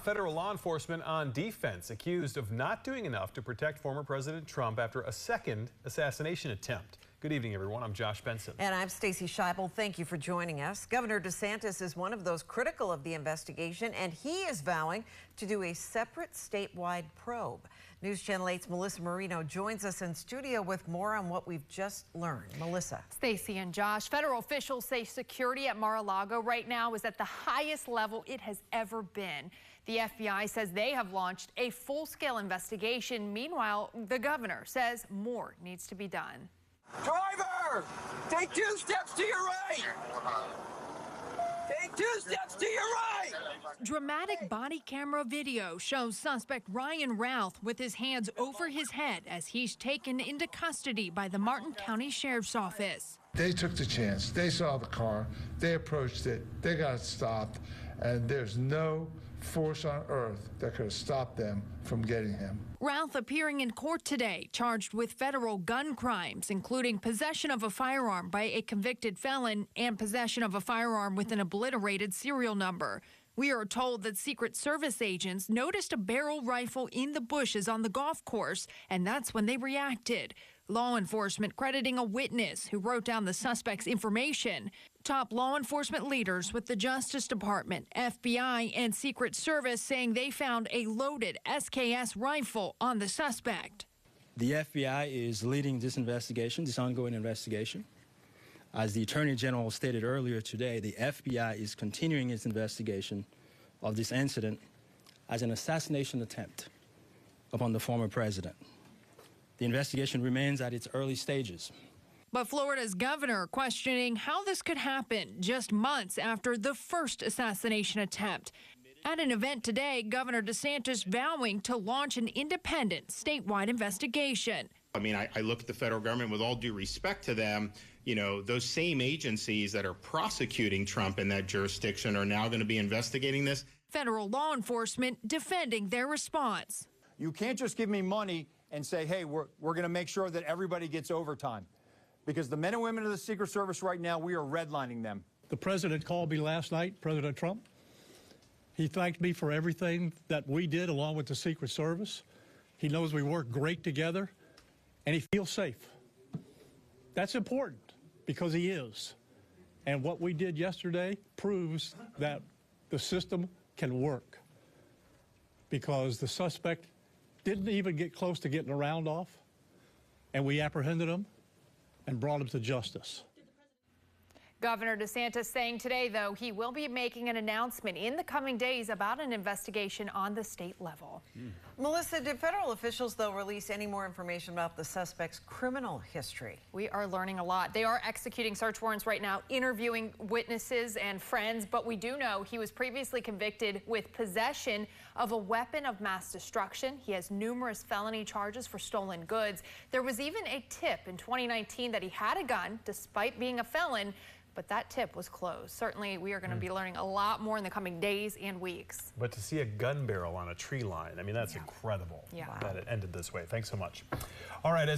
federal law enforcement on defense, accused of not doing enough to protect former President Trump after a second assassination attempt. Good evening, everyone. I'm Josh Benson. And I'm Stacey Scheibel. Thank you for joining us. Governor DeSantis is one of those critical of the investigation, and he is vowing to do a separate statewide probe. News Channel 8's Melissa Marino joins us in studio with more on what we've just learned. Melissa. Stacey and Josh, federal officials say security at Mar-a-Lago right now is at the highest level it has ever been. The FBI says they have launched a full-scale investigation. Meanwhile, the governor says more needs to be done. Driver, take 2 steps to your right. Take 2 steps to your right. Dramatic body camera video shows suspect Ryan Routh with his hands over his head as he's taken into custody by the Martin County Sheriff's Office. They took the chance. They saw the car. They approached it. They got it stopped. And there's no force on earth that could have stopped them from getting him. Routh appearing in court today, charged with federal gun crimes, including possession of a firearm by a convicted felon and possession of a firearm with an obliterated serial number. We are told that Secret Service agents noticed a barrel rifle in the bushes on the golf course, and that's when they reacted. Law enforcement crediting a witness who wrote down the suspect's information. Top law enforcement leaders with the Justice Department, FBI, and Secret Service saying they found a loaded SKS rifle on the suspect. The FBI is leading this investigation, this ongoing investigation. As the Attorney General stated earlier today, the FBI is continuing its investigation of this incident as an assassination attempt upon the former president. The investigation remains at its early stages. But Florida's governor questioning how this could happen just months after the first assassination attempt. At an event today, Governor DeSantis vowing to launch an independent statewide investigation. I mean, I look at the federal government with all due respect to them. You know, those same agencies that are prosecuting Trump in that jurisdiction are now going to be investigating this. Federal law enforcement defending their response. You can't just give me money and say, hey, we're going to make sure that everybody gets overtime. Because the men and women of the Secret Service right now, we are redlining them. The president called me last night, President Trump. He thanked me for everything that we did along with the Secret Service. He knows we work great together, and he feels safe. That's important because he is. And what we did yesterday proves that the system can work because the suspect didn't even get close to getting a round off, and we apprehended him and brought him to justice. Governor DeSantis saying today, though, he will be making an announcement in the coming days about an investigation on the state level. Melissa, did federal officials, though, release any more information about the suspect's criminal history? We are learning a lot. They are executing search warrants right now, interviewing witnesses and friends, but we do know he was previously convicted with possession of a weapon of mass destruction. He has numerous felony charges for stolen goods. There was even a tip in 2019 that he had a gun despite being a felon, but that tip was closed. Certainly, we are going to be learning a lot more in the coming days and weeks. But to see a gun barrel on a tree line, I mean, that's incredible that it ended this way. Thanks so much. All right.